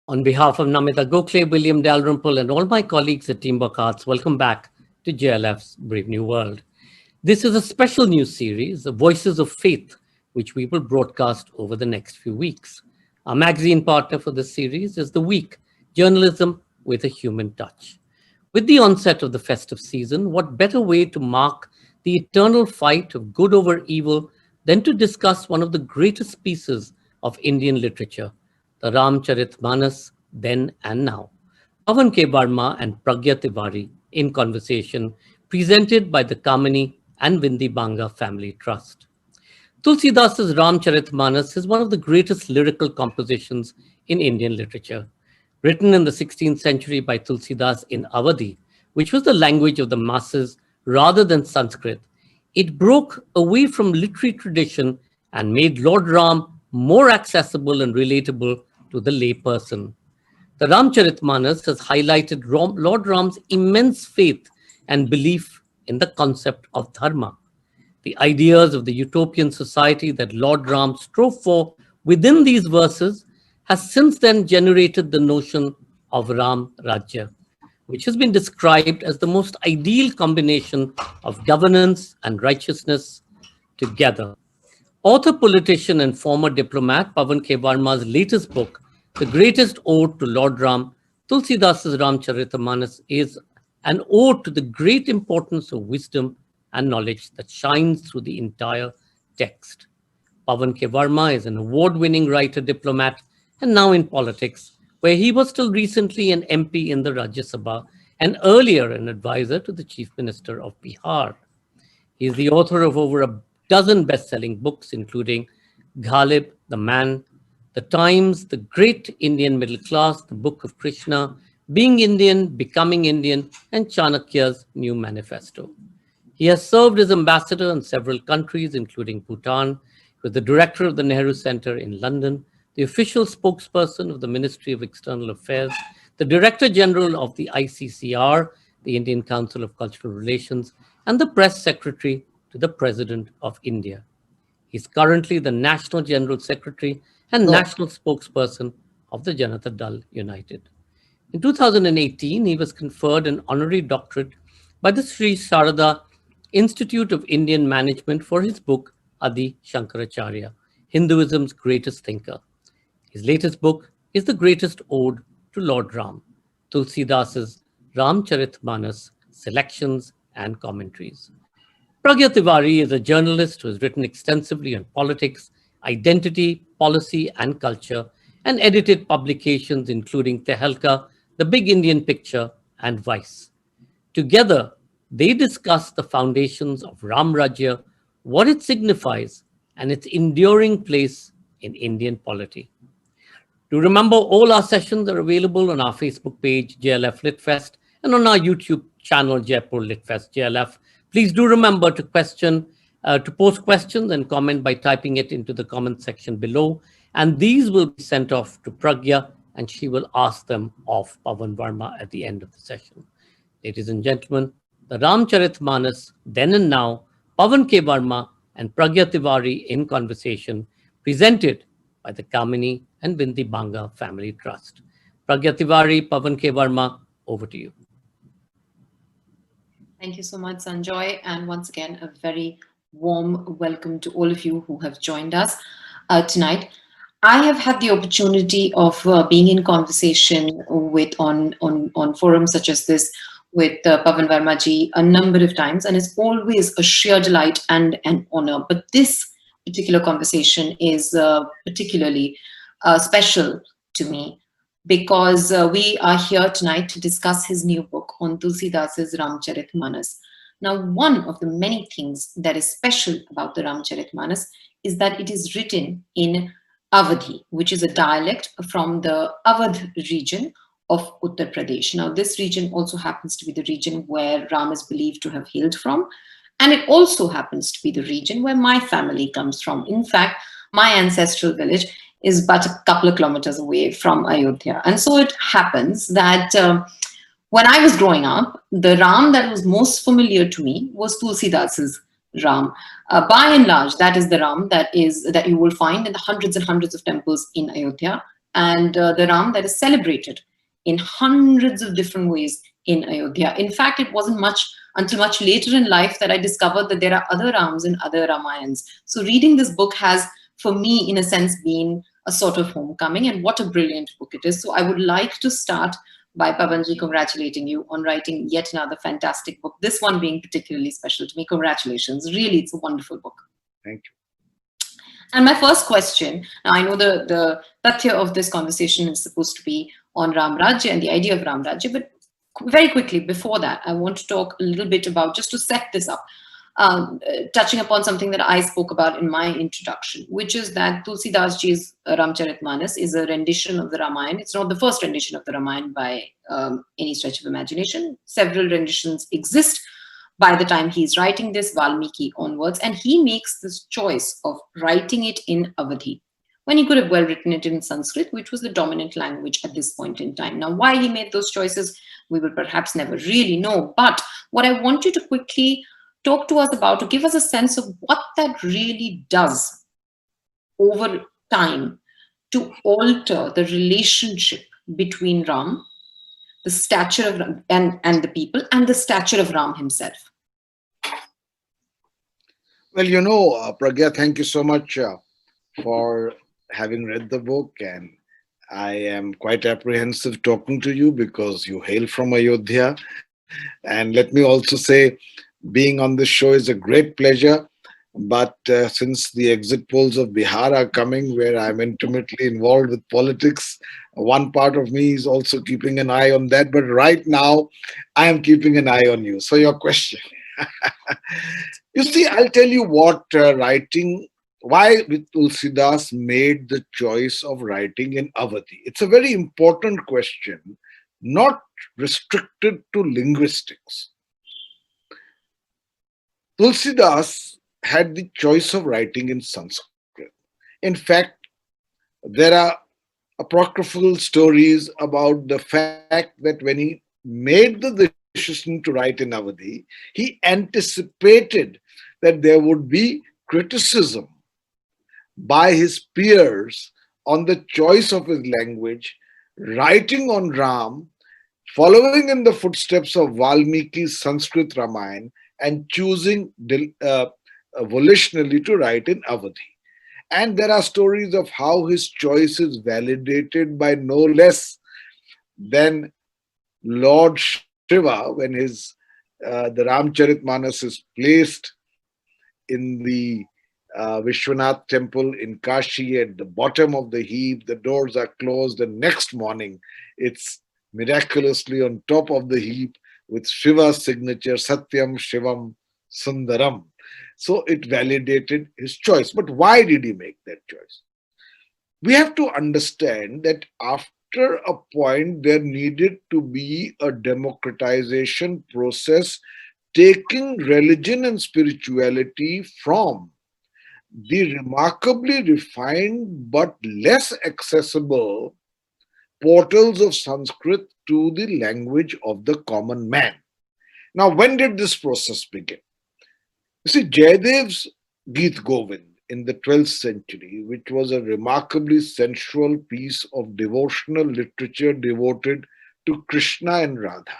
On behalf of Namita Gokhale, William Dalrymple, and all my colleagues at Teamwork Arts, welcome back to JLF's Brave New World. This is a special news series, The Voices of Faith, which we will broadcast over the next few weeks. Our magazine partner for this series is The Week, Journalism with a Human Touch. With the onset of the festive season, what better way to mark the eternal fight of good over evil than to discuss one of the greatest pieces of Indian literature, the Ram Rajya, then and now. Pavan K. Varma and Pragya Tiwari in conversation, presented by the Kamini and Vindi Banga Family Trust. Tulsidas Ramcharitmanas is one of the greatest lyrical compositions in Indian literature. Written in the 16th century by Tulsidas in Awadhi, which was the language of the masses rather than Sanskrit, it broke away from literary tradition and made Lord Ram more accessible and relatable to the layperson. The Ramcharitmanas has highlighted Lord Ram's immense faith and belief in the concept of Dharma. The ideas of the utopian society that Lord Ram strove for within these verses has since then generated the notion of Ram Rajya, which has been described as the most ideal combination of governance and righteousness together. Author, politician, and former diplomat Pavan K. Varma's latest book, The Greatest Ode to Lord Ram, Tulsidas Ramcharitmanas, is an ode to the great importance of wisdom and knowledge that shines through the entire text. Pavan K. Varma is an award-winning writer, diplomat, and now in politics, where he was till recently an MP in the Rajya Sabha and earlier an advisor to the Chief Minister of Bihar. He is the author of over a dozen best-selling books, including Ghalib, The Man, The Times, The Great Indian Middle Class, The Book of Krishna, Being Indian, Becoming Indian, and Chanakya's New Manifesto. He has served as ambassador in several countries, including Bhutan. He was the director of the Nehru Center in London, the official spokesperson of the Ministry of External Affairs, the Director General of the ICCR, the Indian Council of Cultural Relations, and the press secretary to the President of India. He's currently the National General Secretary and National Spokesperson of the Janata Dal United. In 2018, he was conferred an honorary doctorate by the Sri Sarada Institute of Indian Management for his book, Adi Shankaracharya, Hinduism's Greatest Thinker. His latest book is The Greatest Ode to Lord Ram, Tulsidas Ramcharitmanas, Selections and Commentaries. Pragya Tiwari is a journalist who has written extensively on politics, identity, policy, and culture, and edited publications including Tehelka, The Big Indian Picture, and Vice. Together, they discuss the foundations of Ram Rajya, what it signifies, and its enduring place in Indian polity. To remember, all our sessions are available on our Facebook page, JLF Litfest, and on our YouTube channel, Jaipur Litfest JLF. Please do remember to post questions and comment by typing it into the comment section below. And these will be sent off to Pragya, and she will ask them of Pavan Varma at the end of the session. Ladies and gentlemen, the Ramcharitmanas, then and now, Pavan K. Varma and Pragya Tiwari in conversation, presented by the Kamini and Vindi Banga Family Trust. Pragya Tiwari, Pavan K. Varma, over to you. Thank you so much, Sanjoy. And once again, a very warm welcome to all of you who have joined us tonight. I have had the opportunity of being in conversation with on forums such as this with Pavan Varma ji a number of times, and it's always a sheer delight and an honor. But this particular conversation is particularly special to me because we are here tonight to discuss his new book on Tulsidas Ramcharitmanas. Now, one of the many things that is special about the Ramcharitmanas is that it is written in Awadhi, which is a dialect from the Awadh region of Uttar Pradesh. Now, this region also happens to be the region where Ram is believed to have hailed from, and it also happens to be the region where my family comes from. In fact, my ancestral village is but a couple of kilometers away from Ayodhya. And so it happens that when I was growing up, the Ram that was most familiar to me was Tulsidas's Ram. By and large, that is the Ram that you will find in the hundreds and hundreds of temples in Ayodhya and the Ram that is celebrated in hundreds of different ways in Ayodhya. In fact, it wasn't until much later in life that I discovered that there are other Rams in other Ramayans. So reading this book has, for me, in a sense, been a sort of homecoming, and what a brilliant book it is. So I would like to start by, Pavanji, congratulating you on writing yet another fantastic book, this one being particularly special to me. Congratulations. Really, it's a wonderful book. Thank you. And my first question, now I know the tathya of this conversation is supposed to be on Ram Rajya and the idea of Ram Rajya, but very quickly before that, I want to talk a little bit about, just to set this up, touching upon something that I spoke about in my introduction, which is that Tulsidas ji's Ramcharitmanas is a rendition of the Ramayana. It's not the first rendition of the Ramayana by any stretch of imagination. Several renditions exist by the time he's writing this, Valmiki onwards, and he makes this choice of writing it in Awadhi, when he could have well written it in Sanskrit, which was the dominant language at this point in time. Now, why he made those choices, we will perhaps never really know. But what I want you to quickly talk to us about, to give us a sense of what that really does over time to alter the relationship between Ram, the stature of Ram, and the people, and the stature of Ram himself. Well, Pragya, thank you so much for having read the book, and I am quite apprehensive talking to you because you hail from Ayodhya. And let me also say, being on this show is a great pleasure. But since the exit polls of Bihar are coming, where I'm intimately involved with politics, one part of me is also keeping an eye on that. But right now, I am keeping an eye on you. So your question. You see, I'll tell you what why Tulsidas made the choice of writing in Awadhi. It's a very important question, not restricted to linguistics. Tulsidas had the choice of writing in Sanskrit. In fact, there are apocryphal stories about the fact that when he made the decision to write in Awadhi, he anticipated that there would be criticism by his peers on the choice of his language, writing on Ram, following in the footsteps of Valmiki's Sanskrit Ramayana, and choosing volitionally to write in Awadhi. And there are stories of how his choice is validated by no less than Lord Shiva when the Ramcharitmanas is placed in the Vishwanath temple in Kashi at the bottom of the heap. The doors are closed, and next morning it's miraculously on top of the heap with Shiva's signature, Satyam Shivam Sundaram. So it validated his choice. But why did he make that choice? We have to understand that after a point, there needed to be a democratization process taking religion and spirituality from the remarkably refined but less accessible portals of Sanskrit to the language of the common man. Now, when did this process begin? You see, Jayadev's Geet Govind in the 12th century, which was a remarkably sensual piece of devotional literature devoted to Krishna and Radha,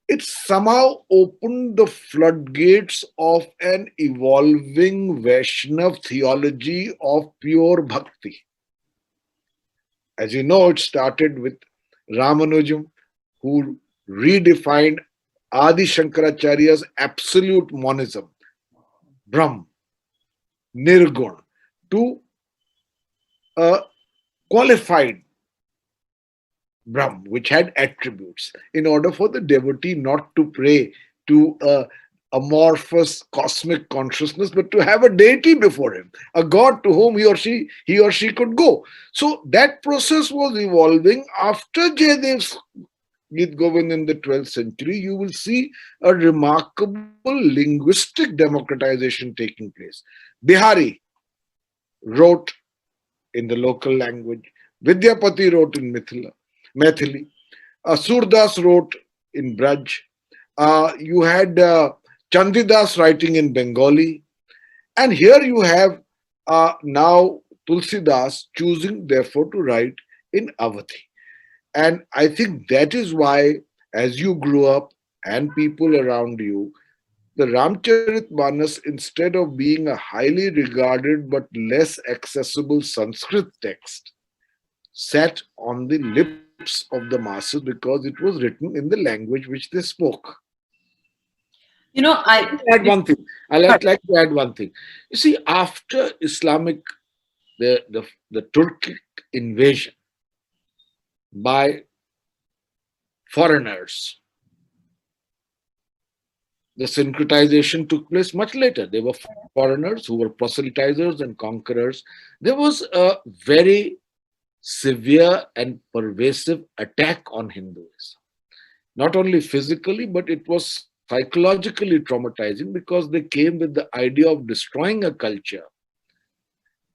it somehow opened the floodgates of an evolving Vaishnav theology of pure bhakti. As you know, it started with Ramanujam, who redefined Adi Shankaracharya's absolute monism, Brahm, Nirgun, to a qualified Brahm, which had attributes, in order for the devotee not to pray to a amorphous cosmic consciousness, but to have a deity before him, a god to whom he or she could go. So that process was evolving. After Jayadev's Geet Govind in the 12th century, you will see a remarkable linguistic democratization taking place. Bihari wrote in the local language. Vidyapati wrote in Maithili. Surdas wrote in Braj. You had Chandidas writing in Bengali. And here you have now Tulsidas choosing therefore to write in Awadhi. And I think that is why, as you grew up and people around you, the Ramcharitmanas, instead of being a highly regarded but less accessible Sanskrit text, sat on the lips of the masses because it was written in the language which they spoke. You know, Add one thing. I like to add one thing. You see, after Islamic, the Turkic invasion by foreigners, the syncretization took place much later. They were foreigners who were proselytizers and conquerors. There was a very severe and pervasive attack on Hinduism. Not only physically, but it was psychologically traumatizing because they came with the idea of destroying a culture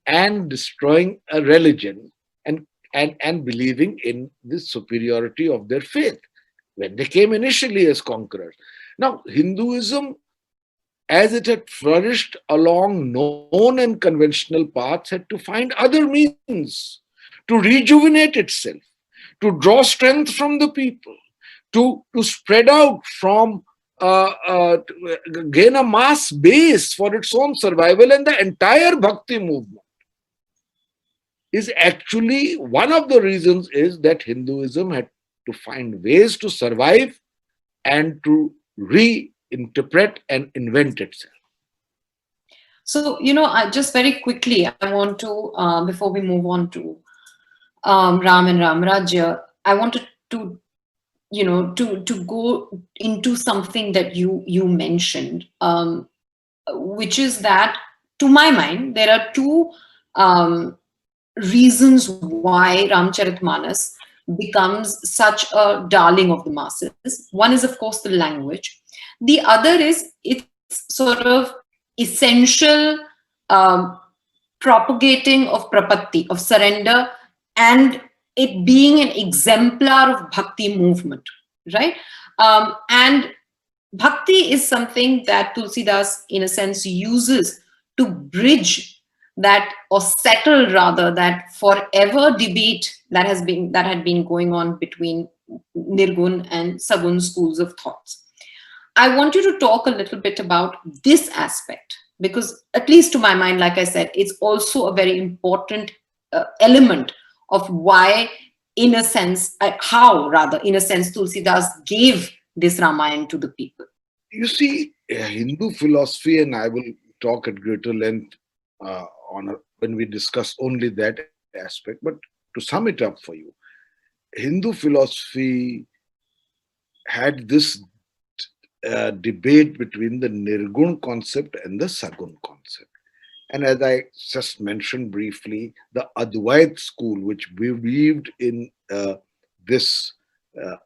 and destroying a religion and believing in the superiority of their faith when they came initially as conquerors. Now, Hinduism, as it had flourished along known and conventional paths, had to find other means to rejuvenate itself, to draw strength from the people, to spread out from gain a mass base for its own survival. And the entire bhakti movement is actually one of the reasons is that Hinduism had to find ways to survive and to reinterpret and invent itself. so, just very quickly, I want to, before we move on to Ram and Ram Rajya, I wanted to, to go into something that you mentioned, which is that, to my mind, there are two reasons why Ramcharitmanas becomes such a darling of the masses. One is, of course, the language. The other is its sort of essential propagating of prapatti, of surrender, and it being an exemplar of bhakti movement, right? And bhakti is something that Tulsidas, in a sense, uses to bridge that, or settle rather, that forever debate that had been going on between Nirgun and Sagun schools of thoughts. I want you to talk a little bit about this aspect, because at least to my mind, like I said, it's also a very important element of why, in a sense, in a sense, Tulsidas gave this Ramayana to the people. You see, Hindu philosophy, and I will talk at greater length when we discuss only that aspect, but to sum it up for you, Hindu philosophy had this debate between the Nirgun concept and the Sagun concept. And as I just mentioned briefly, the Advait school, which believed in this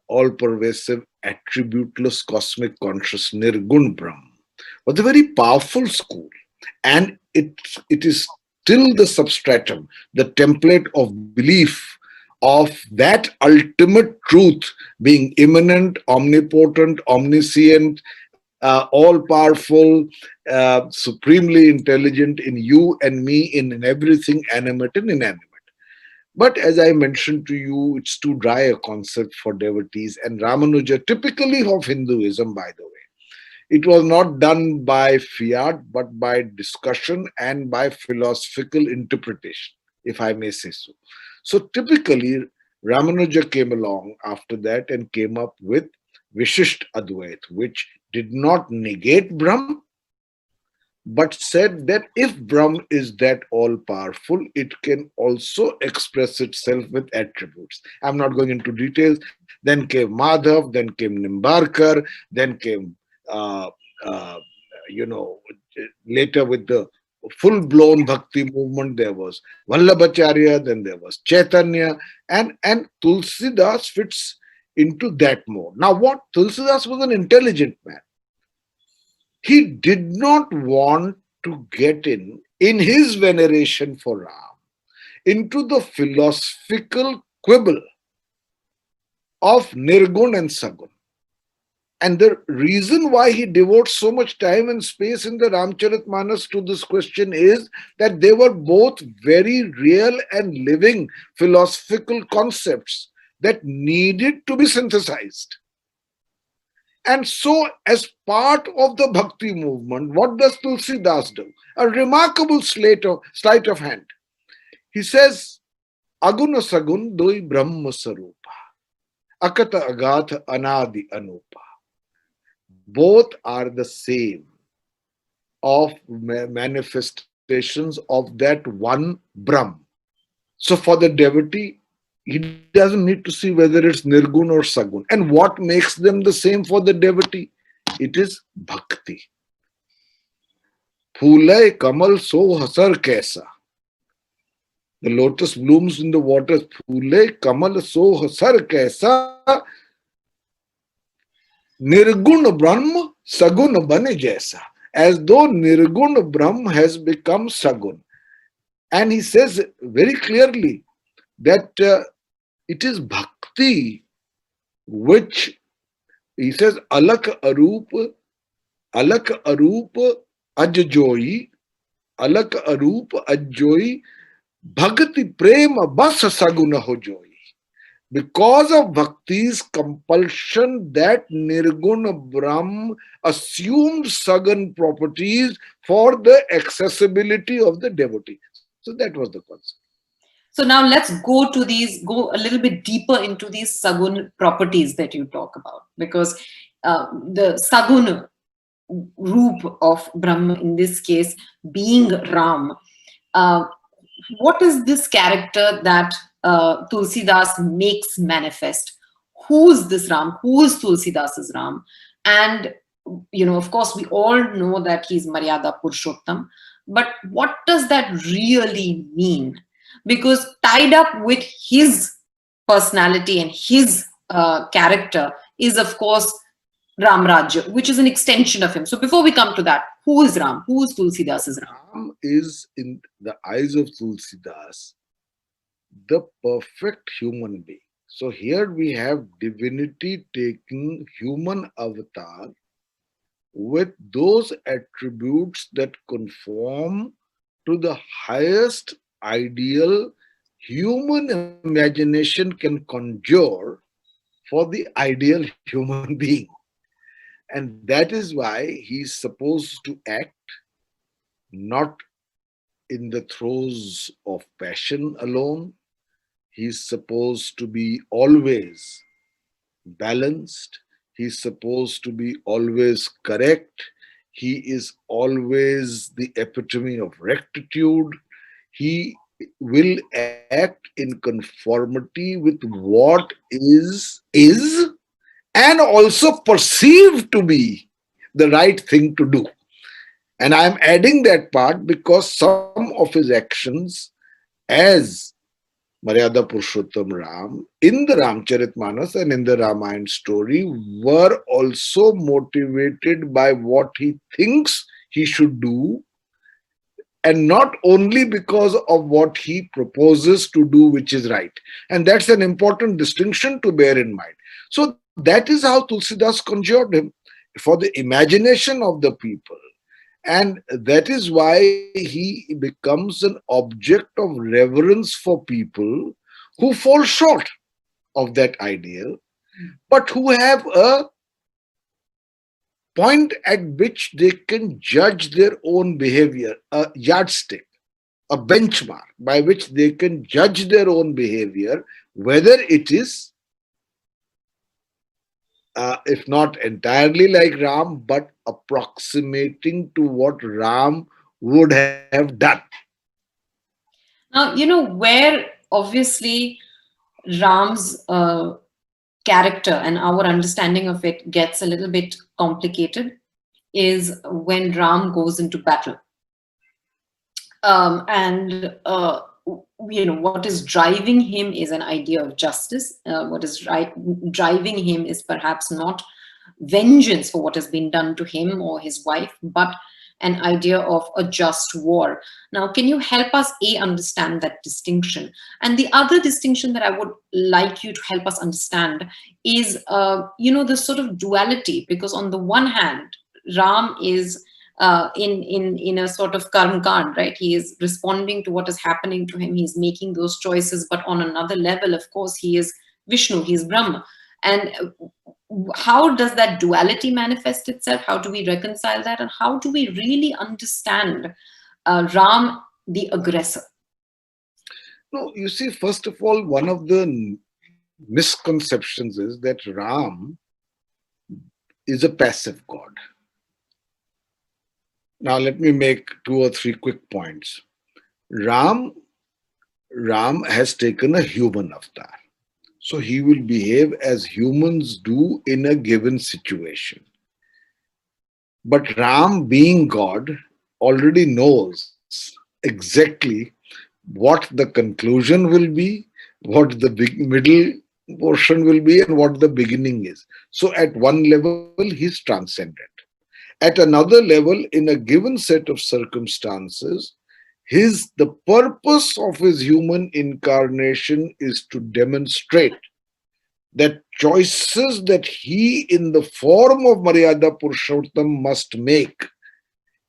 all-pervasive, attributeless cosmic conscious Nirgun Brahm, was a very powerful school. And it is still the substratum, the template of belief of that ultimate truth being immanent, omnipotent, omniscient, all-powerful, supremely intelligent in you and me, in everything animate and inanimate. But as I mentioned to you, it's too dry a concept for devotees. And Ramanuja, typically of Hinduism, by the way, it was not done by fiat, but by discussion and by philosophical interpretation, if I may say so. So typically, Ramanuja came along after that and came up with Vishisht Advait, which did not negate Brahm, but said that if Brahm is that all-powerful, it can also express itself with attributes. I'm not going into details. Then came Madhav, then came Nimbarkar, then came, later with the full-blown bhakti movement, there was Vallabhacharya, then there was Chaitanya, and Tulsidas fits into that mode. Now, what Tulsidas was an intelligent man. He did not want to get in his veneration for Ram, into the philosophical quibble of Nirgun and Sagun. And the reason why he devotes so much time and space in the Ramcharitmanas to this question is that they were both very real and living philosophical concepts that needed to be synthesized. And so, as part of the Bhakti movement, what does Tulsidas do? A remarkable sleight of hand. He says, Aguna Sagun Doi Brahma Sarupa, Akata Agatha Anadi Anupa. Both are the same of manifestations of that one Brahm. So for the devotee, he doesn't need to see whether it's Nirgun or Sagun. And what makes them the same for the devotee? It is bhakti. Phulai kamal so hasar kaisa. The lotus blooms in the waters. Phulai kamal so hasar kaisa. Nirgun Brahma Sagun bane jaisa. As though Nirgun Brahma has become Sagun. And he says very clearly that it is bhakti which, he says, alak arup ajjoyi, alak arup ajjoyi, bhakti prema bas saguna ho joyi. Because of bhakti's compulsion, that Nirguna Brahm assumed Sagan properties for the accessibility of the devotee. So that was the concept. So now let's go a little bit deeper into these Sagun properties that you talk about, because the Sagun Roop of Brahma, in this case being Ram, what is this character that Tulsidas makes manifest? Who's this Ram? Who is Tulsidas's Ram? And, of course, we all know that he's Maryada Purushottam, but what does that really mean? Because tied up with his personality and his character is, of course, Ram Rajya, which is an extension of him. So before we come to that, who is Ram? Who is Tulsidas's Ram? Ram is, in the eyes of Tulsidas, the perfect human being. So here we have divinity taking human avatar with those attributes that conform to the highest ideal human imagination can conjure for the ideal human being. And that is why he's supposed to act not in the throes of passion alone. He's supposed to be always balanced. He's supposed to be always correct. He is always the epitome of rectitude. He will act in conformity with what is and also perceived to be the right thing to do. And I'm adding that part because some of his actions as Maryada Purushottam Ram in the Ramcharitmanas and in the Ramayana story were also motivated by what he thinks he should do, and not only because of what he proposes to do, which is right. And that's an important distinction to bear in mind. So that is how Tulsidas conjured him for the imagination of the people. And that is why he becomes an object of reverence for people who fall short of that ideal, but who have a point at which they can judge their own behavior, a yardstick, a benchmark by which they can judge their own behavior, whether it is, if not entirely like Ram, but approximating to what Ram would have done. Now, where obviously Ram's character and our understanding of it gets a little bit complicated is when Ram goes into battle. What is driving him is an idea of justice. What is driving him is perhaps not vengeance for what has been done to him or his wife, but an idea of a just war. Now, can you help us understand that distinction? And the other distinction that I would like you to help us understand is, the sort of duality, because on the one hand, Ram is in a sort of karma kand, right? He is responding to what is happening to him. He's making those choices, but on another level, of course, he is Vishnu, he is Brahma. And how does that duality manifest itself? How do we reconcile that? And how do we really understand Ram, the aggressor? No, you see, first of all, one of the misconceptions is that Ram is a passive god. Now, let me make 2 or 3 quick points. Ram has taken a human avatar. So he will behave as humans do in a given situation. But Ram, being God, already knows exactly what the conclusion will be, what the middle portion will be, and what the beginning is. So at one level, he's transcendent. At another level, in a given set of circumstances, the purpose of his human incarnation is to demonstrate that choices that he in the form of Maryada Purushottam must make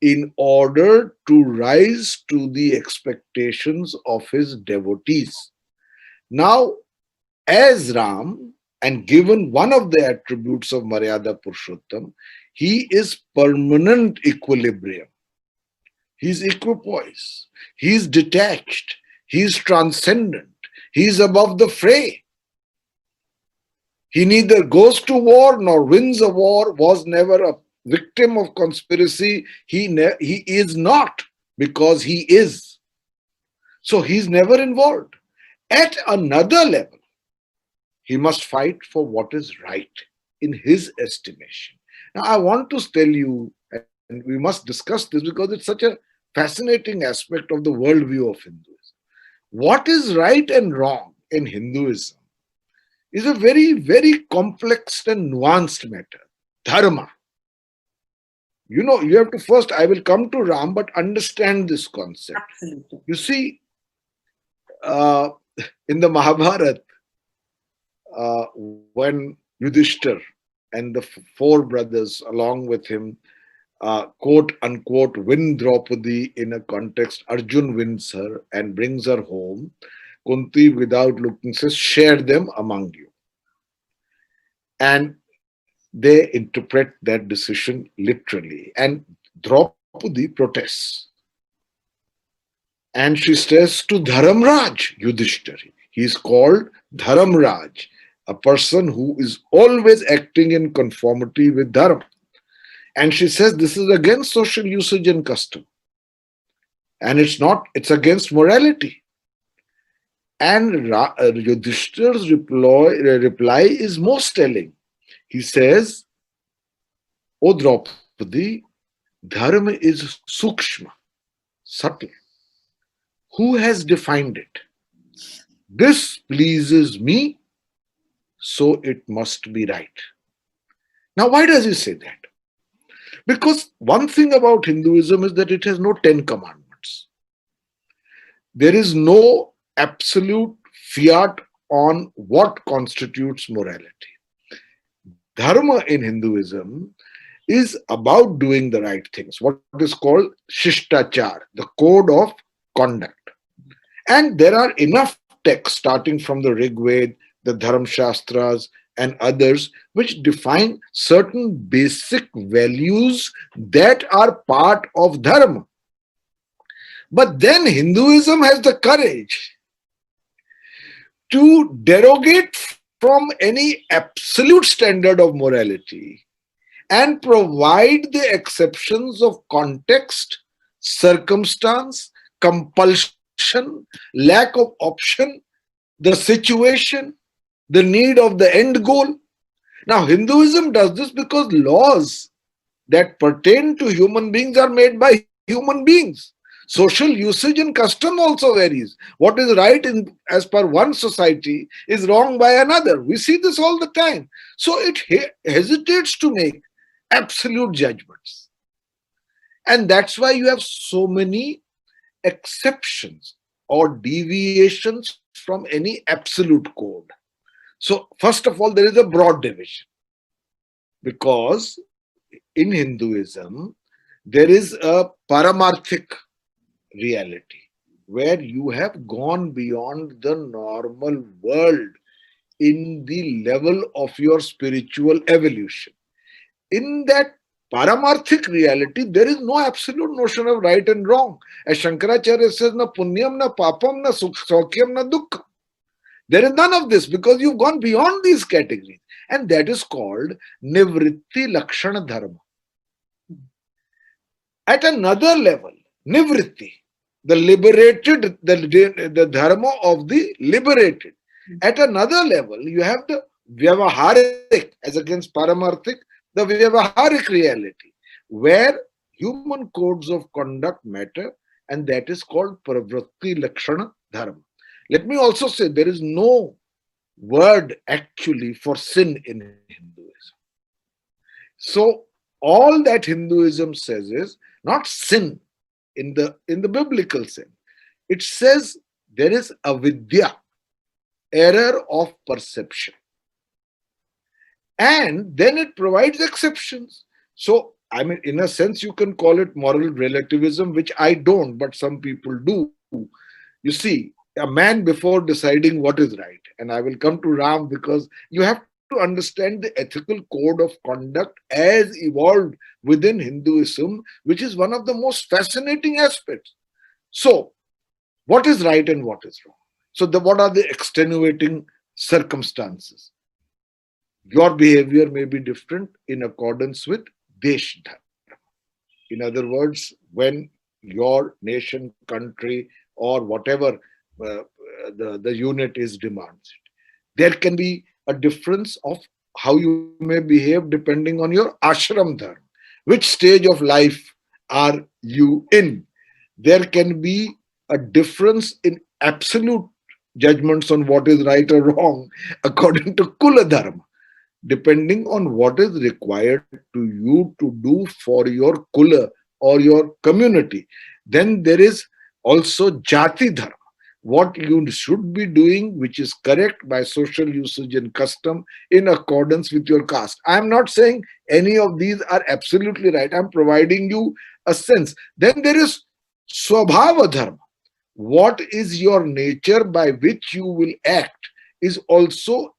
in order to rise to the expectations of his devotees. Now, as Ram, and given one of the attributes of Maryada Purushottam, he is permanent equilibrium. He's equipoise. He's detached. He's transcendent. He's above the fray. He neither goes to war nor wins a war, was never a victim of conspiracy. He is not, because he is. So he's never involved. At another level, he must fight for what is right in his estimation. Now, I want to tell you, and we must discuss this because it's such a fascinating aspect of the worldview of Hinduism. What is right and wrong in Hinduism is a very, very complex and nuanced matter. Dharma. You have to first, I will come to Ram, but understand this concept. Absolutely. You see, in the Mahabharata, when Yudhishthir and the 4 brothers along with him, quote unquote, win Draupadi in a context, Arjun wins her and brings her home. Kunti, without looking, says, share them among you. And they interpret that decision literally. And Draupadi protests. And she says to Dharamraj, Yudhishthir, he is called Dharamraj, a person who is always acting in conformity with Dharma. And she says this is against social usage and custom. And it's against morality. And Yudhishthir's reply is most telling. He says, O Draupadi, Dharma is sukshma, subtle. Who has defined it? This pleases me, so it must be right. Now, why does he say that? Because one thing about Hinduism is that it has no 10 commandments. There is no absolute fiat on what constitutes morality. Dharma in Hinduism is about doing the right things, what is called shishtachar, the code of conduct. And there are enough texts starting from the Rig Veda, the Dharma Shastras, and others which define certain basic values that are part of Dharma. But then Hinduism has the courage to derogate from any absolute standard of morality and provide the exceptions of context, circumstance, compulsion, lack of option, the situation, the need of the end goal. Now, Hinduism does this because laws that pertain to human beings are made by human beings. Social usage and custom also varies. What is right as per one society is wrong by another. We see this all the time. So it hesitates to make absolute judgments. And that's why you have so many exceptions or deviations from any absolute code. So, first of all, there is a broad division because in Hinduism, there is a paramarthic reality where you have gone beyond the normal world in the level of your spiritual evolution. In that paramarthic reality, there is no absolute notion of right and wrong. As Shankaracharya says, na punyam, na papam, na saukyam, na dukkham. There is none of this because you've gone beyond these categories. And that is called Nivritti Lakshana Dharma. At another level, Nivritti, the liberated, the dharma of the liberated. At another level, you have the Vyavaharik, as against Paramarthik, the Vyavaharik reality, where human codes of conduct matter, and that is called Pravritti Lakshana Dharma. Let me also say there is no word actually for sin in Hinduism. So all that Hinduism says is not sin in the biblical sense. It says there is avidya, error of perception. And then it provides exceptions. So, I mean, in a sense, you can call it moral relativism, which I don't, but some people do. You see, a man before deciding what is right, and I will come to Ram because you have to understand the ethical code of conduct as evolved within Hinduism, which is one of the most fascinating aspects. So, what is right and what is wrong? So, what are the extenuating circumstances? Your behavior may be different in accordance with Desh Dharma. In other words, when your nation, country, or whatever the unit is demands it, there can be a difference of how you may behave depending on your ashram dharma. Which stage of life are you in? There can be a difference in absolute judgments on what is right or wrong according to Kula Dharma, depending on what is required to you to do for your Kula or your community. Then there is also Jati Dharma, what you should be doing, which is correct by social usage and custom in accordance with your caste. I am not saying any of these are absolutely right. I am providing you a sense. Then there is Swabhava Dharma. What is your nature by which you will act is also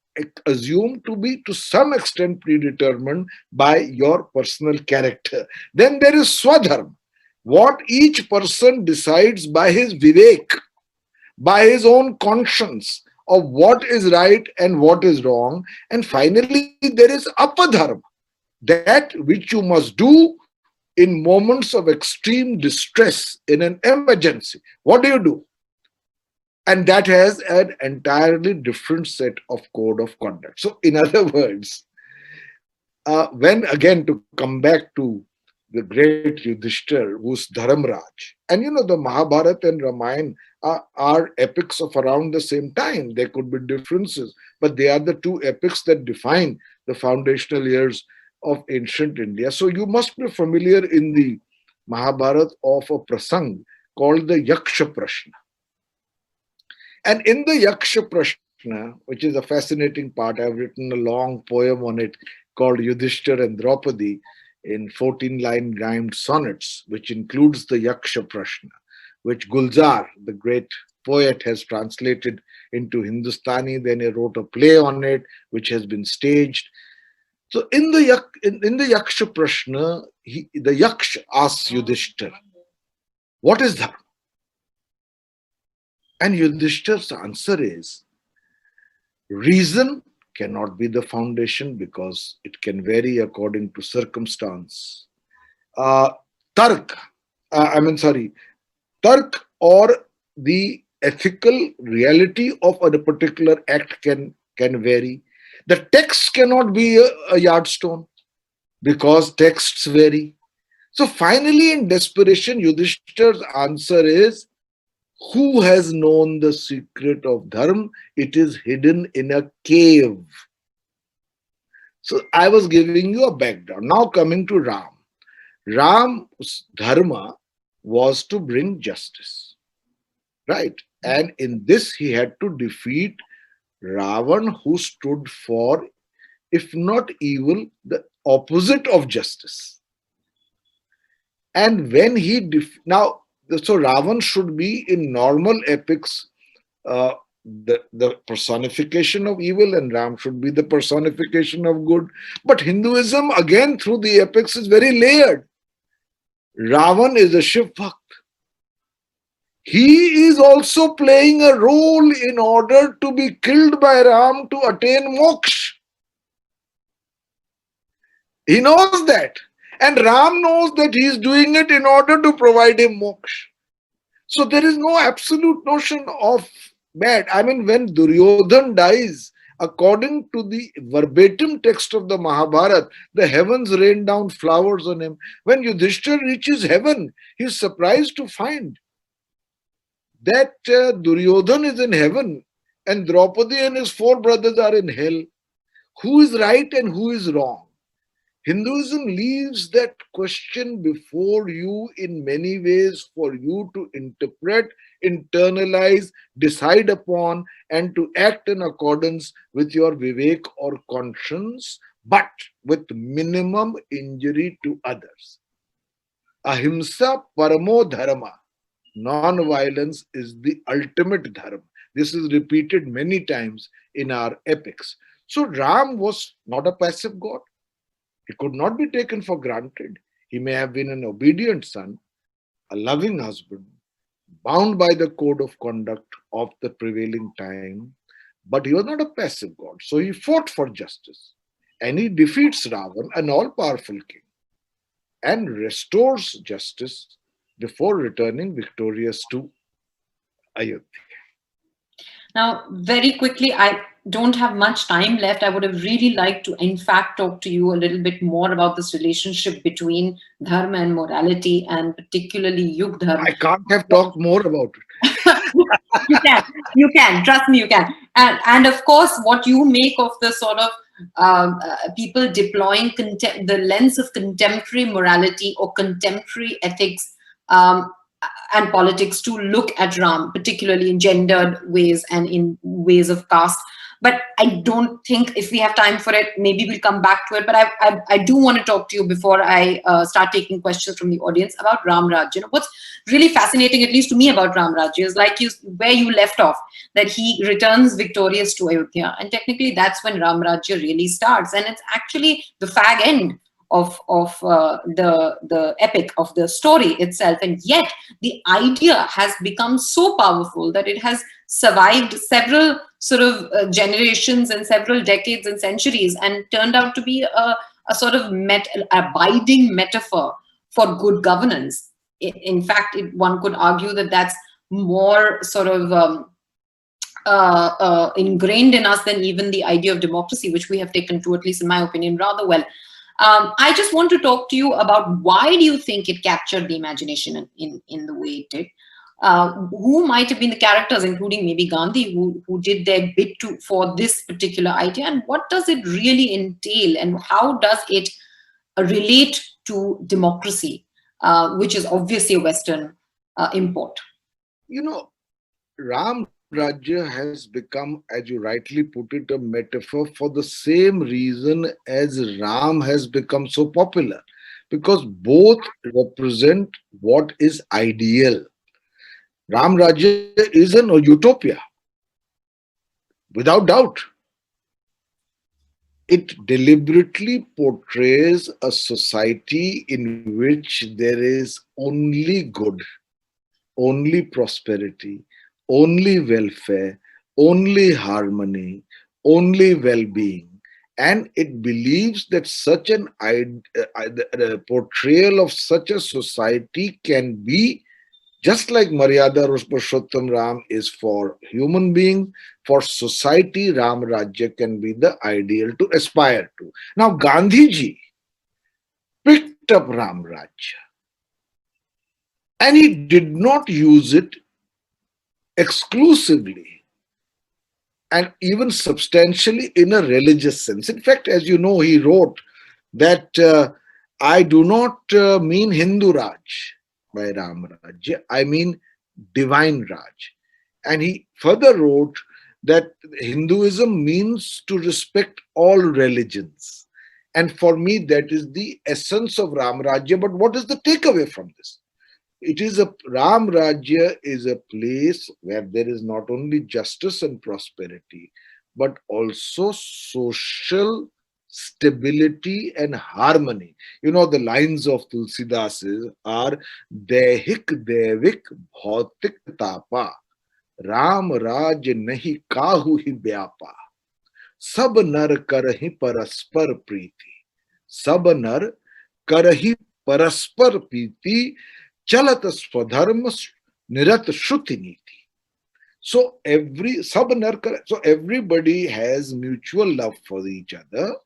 assumed to be to some extent predetermined by your personal character. Then there is Swadharma. What each person decides by his vivek, by his own conscience of what is right and what is wrong. And finally, there is Apadharma, that which you must do in moments of extreme distress, in an emergency. What do? And that has an entirely different set of code of conduct. So, in other words, when again to come back to the great Yudhishthir, who's Dharamraj, and the Mahabharata and Ramayana are epics of around the same time. There could be differences, but they are the two epics that define the foundational years of ancient India. So you must be familiar in the Mahabharata of a prasang called the Yaksha Prashna. And in the Yaksha Prashna, which is a fascinating part, I've written a long poem on it called Yudhishthir and Draupadi in 14-line rhymed sonnets, which includes the Yaksha Prashna, which Gulzar, the great poet, has translated into Hindustani. Then he wrote a play on it, which has been staged. So in the Yaksha Prashna, the Yaksha asks Yudhishthir, what is dharma? And Yudhishthir's answer is, reason cannot be the foundation because it can vary according to circumstance. Tark or the ethical reality of a particular act can vary. The text cannot be a yardstone because texts vary. So finally, in desperation, Yudhishthir's answer is, who has known the secret of dharma? It is hidden in a cave. So I was giving you a background. Now coming to Ram. Ram's dharma was to bring justice, right? And in this, he had to defeat Ravan, who stood for, if not evil, the opposite of justice. And when he now, so Ravan should be in normal epics the personification of evil, and Ram should be the personification of good. But Hinduism, again, through the epics, is very layered. Ravan is a Shiv Bhakt. He is also playing a role in order to be killed by Ram to attain moksha. He knows that. And Ram knows that he is doing it in order to provide him moksha. So there is no absolute notion of bad. I mean, when Duryodhan dies, according to the verbatim text of the Mahabharata, the heavens rain down flowers on him. When Yudhishthira reaches heaven, he is surprised to find that Duryodhan is in heaven and Draupadi and his four brothers are in hell. Who is right and who is wrong? Hinduism leaves that question before you in many ways for you to interpret, internalize, decide upon, and to act in accordance with your vivek or conscience, but with minimum injury to others. Ahimsa paramo dharma. Non-violence is the ultimate dharma. This is repeated many times in our epics. So Ram was not a passive god. He could not be taken for granted. He may have been an obedient son, a loving husband, bound by the code of conduct of the prevailing time, but he was not a passive god. So he fought for justice and he defeats Ravan, an all powerful king, and restores justice before returning victorious to Ayodhya. Now, very quickly, I don't have much time left. I would have really liked to, in fact, talk to you a little bit more about this relationship between dharma and morality, and particularly yug dharma. I can't have talked more about it. You can, trust me, you can. And of course, what you make of the sort of people deploying the lens of contemporary morality or contemporary ethics and politics to look at Ram, particularly in gendered ways and in ways of caste. But I don't think, if we have time for it, maybe we'll come back to it. But I do want to talk to you before I start taking questions from the audience about Ram Rajya. What's really fascinating, at least to me, about Ram Rajya is like where you left off, that he returns victorious to Ayodhya. And technically, that's when Ram Rajya really starts. And it's actually the fag end of the epic, of the story itself. And yet the idea has become so powerful that it has survived several sort of generations and several decades and centuries, and turned out to be a sort of abiding metaphor for good governance. In fact, one could argue that that's more sort of ingrained in us than even the idea of democracy, which we have taken to, at least in my opinion, rather well. I just want to talk to you about, why do you think it captured the imagination in the way it did? Who might have been the characters, including maybe Gandhi, who did their bit for this particular idea, and what does it really entail, and how does it relate to democracy, which is obviously a Western import? You know, Ram Rajya has become, as you rightly put it, a metaphor for the same reason as Ram has become so popular, because both represent what is ideal. Ram Rajya is an utopia, without doubt. It deliberately portrays a society in which there is only good, only prosperity, only welfare, only harmony, only well-being. And it believes that such an portrayal of such a society can be, just like Maryada Purushottam Ram is for human being, for society, Ram Rajya can be the ideal to aspire to. Now, Gandhiji picked up Ram Rajya, and he did not use it exclusively and even substantially in a religious sense. In fact, as you know, he wrote that I do not mean Hindu Raj by Ram Rajya, I mean divine Raj. And he further wrote that Hinduism means to respect all religions. And for me, that is the essence of Ram Rajya. But what is the takeaway from this? It is a Ram Rajya is a place where there is not only justice and prosperity, but also social stability and harmony. You know, the lines of Tulsidas are Dehik Devik Bhautik Tapa Ram Raj Nahi Kahu Hi Vyapa Sab Nar Karahi Paraspar Preeti Sab Nar Karahi Paraspar Preeti Chalat Swadharma Nirat Shruti Niti. So so everybody has mutual love for each other,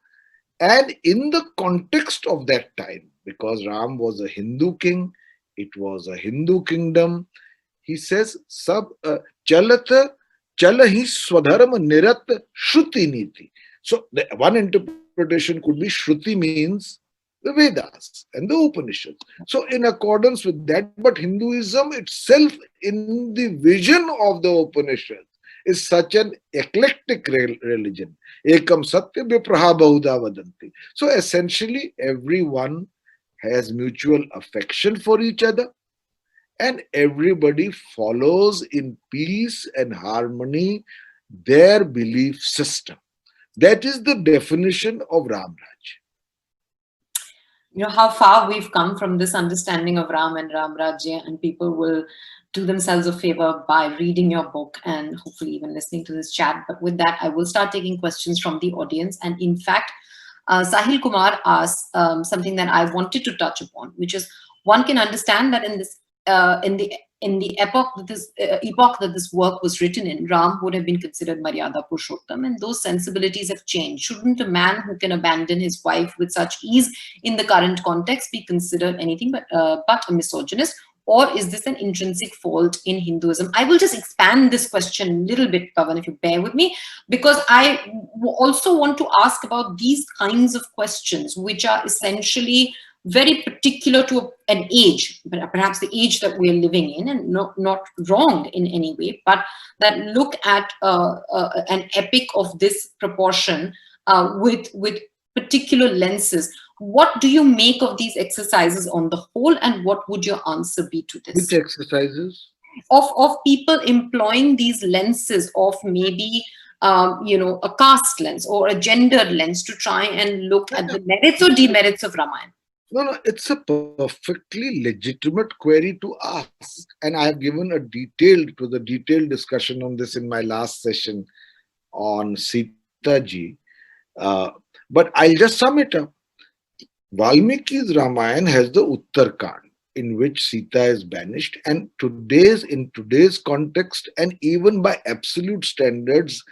and in the context of that time, because Ram was a Hindu king, it was a Hindu kingdom. He says, "Sab chalata chalahi swadharma nirat shruti niti." So the one interpretation could be Shruti means the Vedas and the Upanishads. So in accordance with that, but Hinduism itself, in the vision of the Upanishads, is such an eclectic religion. Ekam satya vipraha bahuda vadanti. So essentially, everyone has mutual affection for each other, and everybody follows in peace and harmony their belief system. That is the definition of Ram Raj. You know how far we've come from this understanding of Ram and Ram Rajya, and people will do themselves a favor by reading your book and hopefully even listening to this chat. But with that, I will start taking questions from the audience. And in fact, Sahil Kumar asked something that I wanted to touch upon, which is one can understand that in this in the epoch that this work was written in, Ram would have been considered Maryada Purushottam, and those sensibilities have changed. Shouldn't a man who can abandon his wife with such ease in the current context be considered anything but a misogynist? Or is this an intrinsic fault in Hinduism? I will just expand this question a little bit, Pavan, if you bear with me, because I also want to ask about these kinds of questions, which are essentially very particular to an age, perhaps the age that we're living in, and not wrong in any way, but that look at an epic of this proportion with particular lenses. What do you make of these exercises on the whole, and what would your answer be to this? Which exercises? Of people employing these lenses of maybe a caste lens or a gendered lens to try and look at the merits or demerits of Ramayana. No, it's a perfectly legitimate query to ask. And I have given a detailed discussion on this in my last session on Sita ji. But I'll just sum it up. Valmiki's Ramayana has the Uttarkand, in which Sita is banished, and in today's context, and even by absolute standards,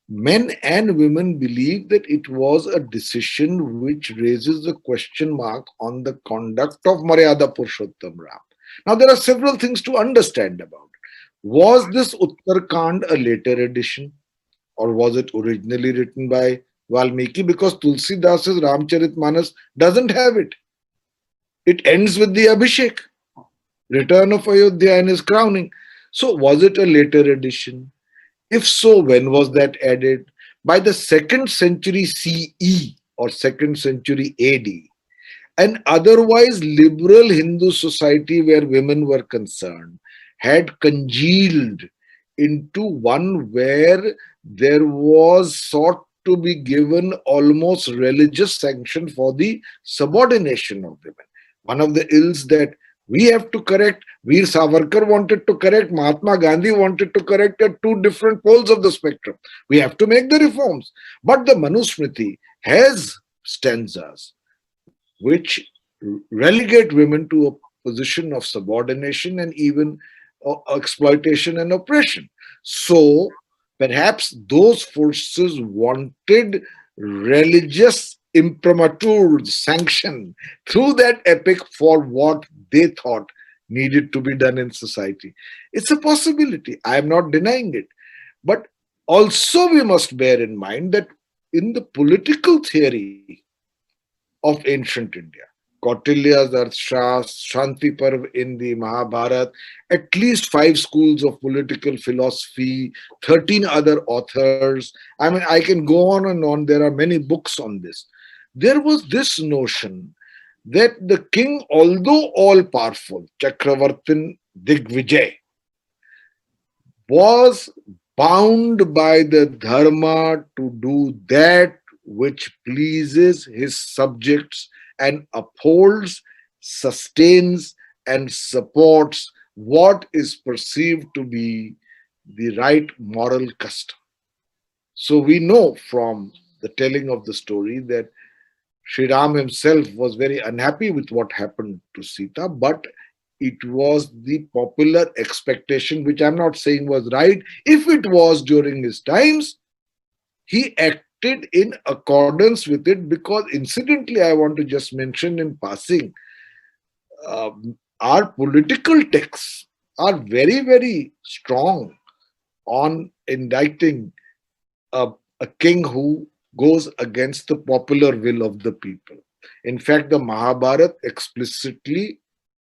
men and women believe that it was a decision which raises the question mark on the conduct of Maryada Purushottam Ram. Now, there are several things to understand about it. Was this Uttarkand a later edition, or was it originally written by Valmiki? Because Tulsidas Ramcharitmanas doesn't have it. It ends with the Abhishek, return of Ayodhya and his crowning. So, was it a later edition? If so, when was that added? By the 2nd century CE or 2nd century AD, an otherwise liberal Hindu society where women were concerned had congealed into one where there was sought to be given almost religious sanction for the subordination of women. One of the ills that we have to correct, Veer Savarkar wanted to correct, Mahatma Gandhi wanted to correct at two different poles of the spectrum. We have to make the reforms. But the Manusmriti has stanzas which relegate women to a position of subordination and even exploitation and oppression. So perhaps those forces wanted religious imprimatur sanction through that epic for what they thought needed to be done in society. It's a possibility. I am not denying it. But also we must bear in mind that in the political theory of ancient India, Kautilya's Arthashastra, Shanti Parv in the Mahabharata, at least 5 schools of political philosophy, 13 other authors. I mean, I can go on and on. There are many books on this. There was this notion that the king, although all powerful, Chakravartin Digvijay, was bound by the dharma to do that which pleases his subjects and upholds, sustains, and supports what is perceived to be the right moral custom. So we know from the telling of the story that Sri Ram himself was very unhappy with what happened to Sita, but it was the popular expectation, which I'm not saying was right. If it was during his times, he acted in accordance with it because, incidentally, I want to just mention in passing, our political texts are very, very strong on indicting a king who goes against the popular will of the people. In fact, the Mahabharata explicitly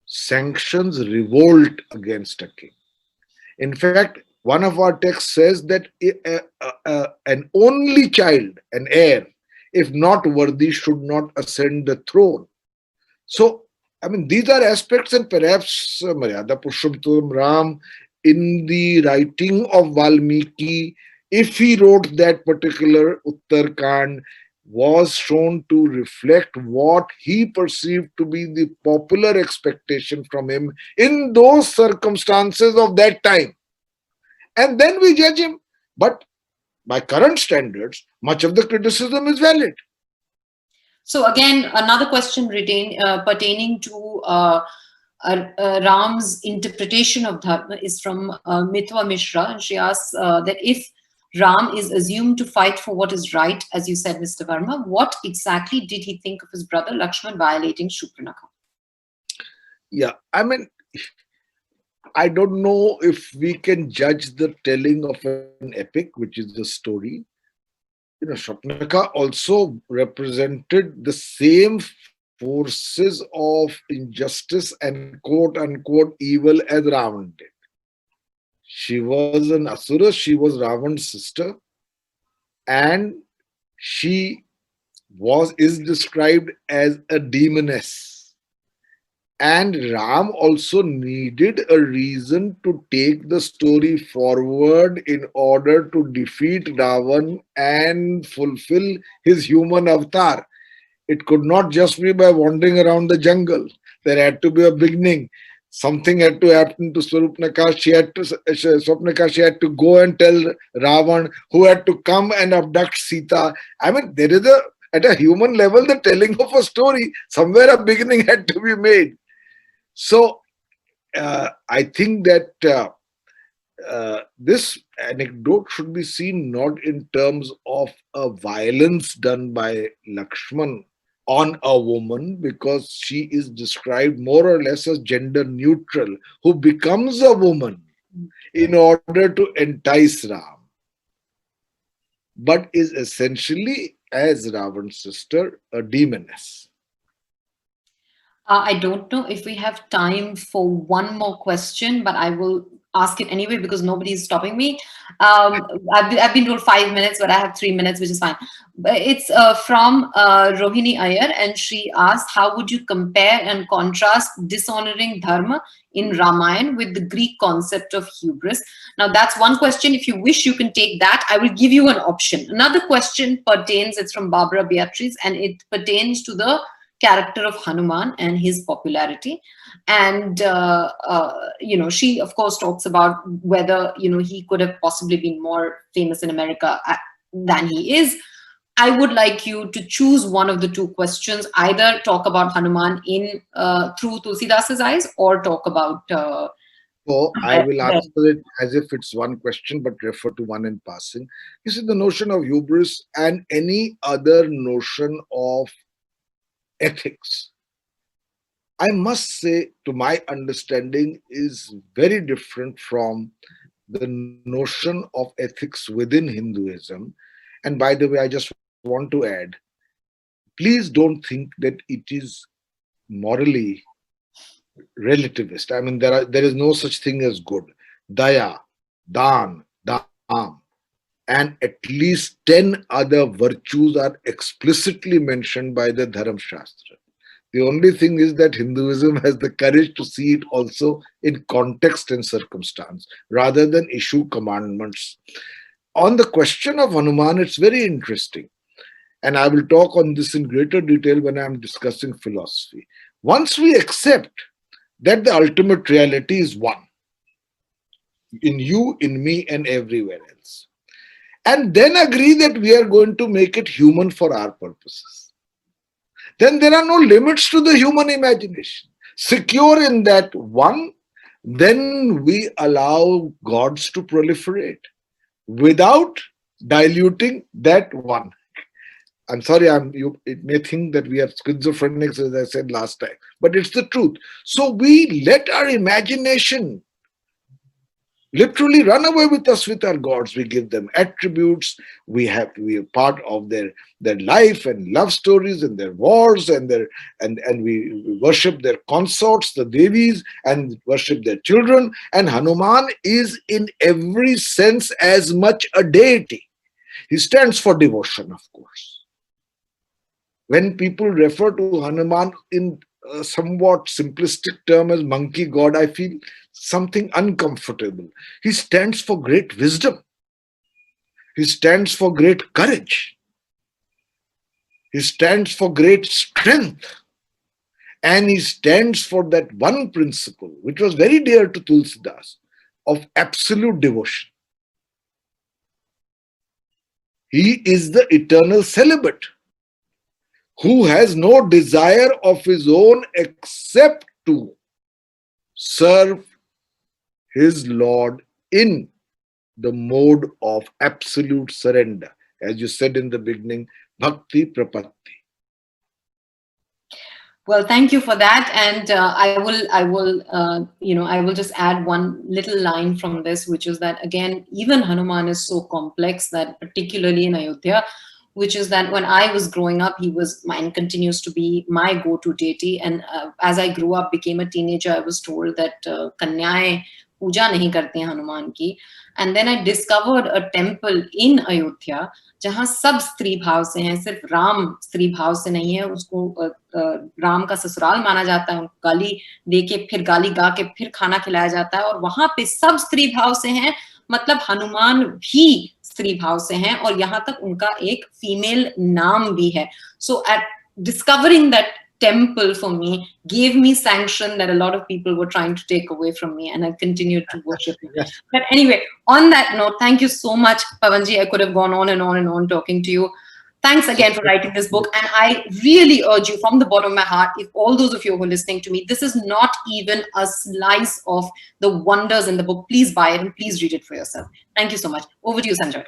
sanctions revolt against a king. In fact, one of our texts says that an only child, an heir, if not worthy, should not ascend the throne. So, I mean, these are aspects, and perhaps Maryada Purushottam Ram, in the writing of Valmiki, if he wrote that particular Uttarkand, was shown to reflect what he perceived to be the popular expectation from him in those circumstances of that time. And then we judge him. But by current standards, much of the criticism is valid. So again, another question pertaining to Ram's interpretation of dharma is from Mitwa Mishra, and she asks that if Ram is assumed to fight for what is right, as you said, Mr. Varma, what exactly did he think of his brother Lakshman violating Shubhranakha? Yeah, I mean, I don't know if we can judge the telling of an epic, which is the story. Shubhranakha also represented the same forces of injustice and quote unquote evil as Ravan did. She was an Asura, she was Ravan's sister, and she is described as a demoness. And Ram also needed a reason to take the story forward in order to defeat Ravan and fulfill his human avatar. It could not just be by wandering around the jungle. There had to be a beginning. Something had to happen to Swarupnaka. She had to go and tell Ravan, who had to come and abduct Sita. I mean, there is at a human level, the telling of a story, somewhere a beginning had to be made. So, I think that this anecdote should be seen not in terms of a violence done by Lakshman on a woman, because she is described more or less as gender neutral, who becomes a woman in order to entice Ram, but is essentially, as Ravan's sister, a demoness. I don't know if we have time for one more question, but I will ask it anyway because nobody is stopping me. I've been told 5 minutes, but I have 3 minutes, which is fine. But it's from Rohini Iyer, and she asked, how would you compare and contrast dishonoring dharma in Ramayana with the Greek concept of hubris? Now, that's one question. If you wish, you can take that. I will give you an option. Another question it's from Barbara Beatrice, and it pertains to the character of Hanuman and his popularity. And, she, of course, talks about whether, he could have possibly been more famous in America than he is. I would like you to choose one of the two questions, either talk about Hanuman through Tulsidas's eyes or talk about... So I will answer it as if it's one question, but refer to one in passing. You see, the notion of hubris and any other notion of ethics, I must say, to my understanding, is very different from the notion of ethics within Hinduism. And by the way, I just want to add, please don't think that it is morally relativist. I mean, there is no such thing as good. Daya, Dan, Dam, and at least 10 other virtues are explicitly mentioned by the Dharam Shastra. The only thing is that Hinduism has the courage to see it also in context and circumstance rather than issue commandments. On the question of Hanuman, it's very interesting. And I will talk on this in greater detail when I'm discussing philosophy. Once we accept that the ultimate reality is one, in you, in me, and everywhere else, and then agree that we are going to make it human for our purposes, then there are no limits to the human imagination. Secure in that one, then we allow gods to proliferate without diluting that one. I'm sorry, it may think that we are schizophrenics, as I said last time, but it's the truth. So we let our imagination literally run away with us with our gods. We give them attributes. We are part of their life and love stories and their wars and we worship their consorts, the Devis, and worship their children. And Hanuman is in every sense as much a deity. He stands for devotion, of course. When people refer to Hanuman in a somewhat simplistic term as monkey god, I feel something uncomfortable. He stands for great wisdom. He stands for great courage. He stands for great strength. And he stands for that one principle, which was very dear to Tulsidas, of absolute devotion. He is the eternal celibate who has no desire of his own except to serve his Lord in the mode of absolute surrender. As you said in the beginning, bhakti prapatti. Well, thank you for that, and I will just add one little line from this, which is that again, even Hanuman is so complex that, particularly in Ayodhya, which is that when I was growing up, he was and continues to be my go-to deity. And as I grew up, became a teenager, I was told that kanyaएं पूजा नहीं करते हैं हनुमान की. And then I discovered a temple in Ayodhya जहाँ सब स्त्री भाव से हैं, सिर्फ राम स्त्री भाव से नहीं है. उसको राम का ससुराल माना जाता है. गाली दे के फिर गाली गा के फिर खाना खिलाया जाता है, और वहां पे सब स्त्री भाव से हैं. मतलब हनुमान भी स्त्री भाव से हैं, और यहाँ तक उनका एक फीमेल नाम भी है. So at discovering that temple for me gave me sanction that a lot of people were trying to take away from me, and I continued to worship him. Yes. But anyway, on that note, thank you so much, Pavanji. I could have gone on and on and on talking to you. Thanks again for writing this book. And I really urge you from the bottom of my heart, if all those of you who are listening to me, this is not even a slice of the wonders in the book. Please buy it and please read it for yourself. Thank you so much. Over to you, Sanjay.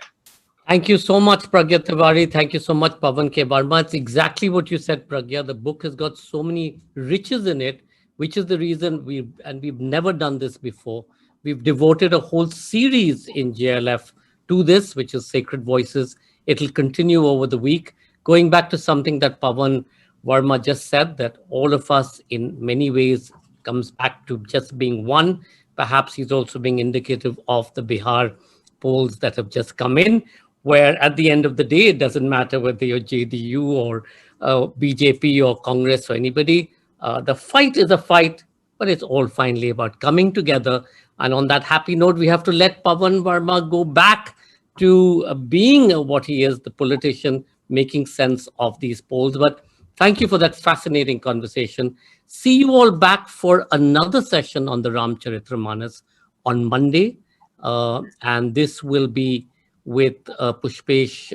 Thank you so much, Pragya Tiwari. Thank you so much, Pavan K. Varma. It's exactly what you said, Pragya. The book has got so many riches in it, which is the reason we've never done this before. We've devoted a whole series in JLF to this, which is Sacred Voices. It'll continue over the week, going back to something that Pavan Varma just said, that all of us in many ways comes back to just being one. Perhaps he's also being indicative of the Bihar polls that have just come in, where at the end of the day, it doesn't matter whether you're JDU or BJP or Congress or anybody. The fight is a fight, but it's all finally about coming together. And on that happy note, we have to let Pavan Varma go back to being what he is, the politician, making sense of these polls. But thank you for that fascinating conversation. See you all back for another session on the Ram Rajya on Monday. And this will be with Pushpesh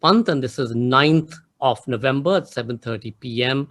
Pant, and this is 9th of November at 7:30 p.m.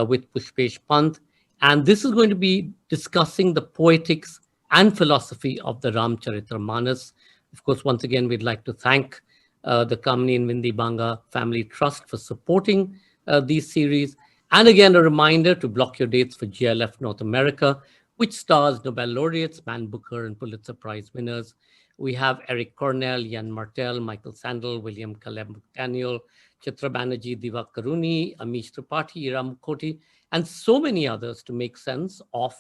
With Pushpesh Pant. And this is going to be discussing the poetics and philosophy of the Ram Rajya. Of course, once again, we'd like to thank the Kamini and Vindi Banga Family Trust for supporting these series. And again, a reminder to block your dates for GLF North America, which stars Nobel laureates, Man Booker, and Pulitzer Prize winners. We have Eric Cornell, Jan Martel, Michael Sandel, William Caleb McDaniel, Chitra Banerjee, Diva Karuni, Amish Tripathi, Ram Koti, and so many others to make sense of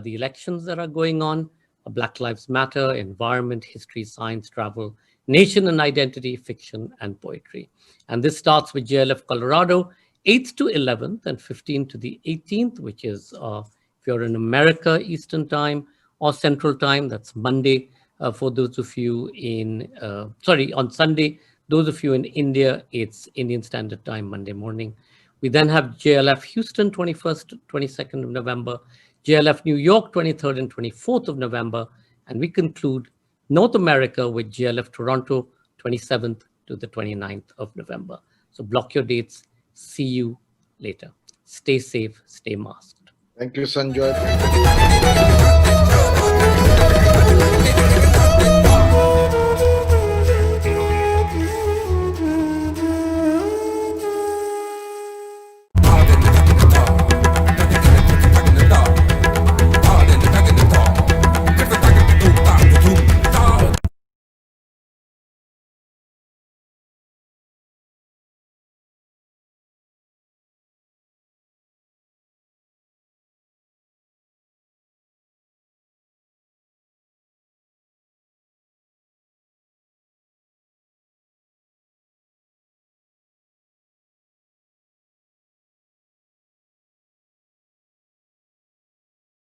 the elections that are going on, Black Lives Matter, environment, history, science, travel, nation and identity, fiction, and poetry. And this starts with JLF Colorado, 8th to 11th and 15th to the 18th, which is if you're in America, Eastern Time or Central Time, that's Monday for those of you in, on Sunday, those of you in India, it's Indian Standard Time, Monday morning. We then have JLF Houston, 21st, 22nd of November, JLF New York, 23rd and 24th of November, and we conclude North America with JLF Toronto, 27th to the 29th of November. So block your dates. See you later. Stay safe, stay masked. Thank you, Sanjoy.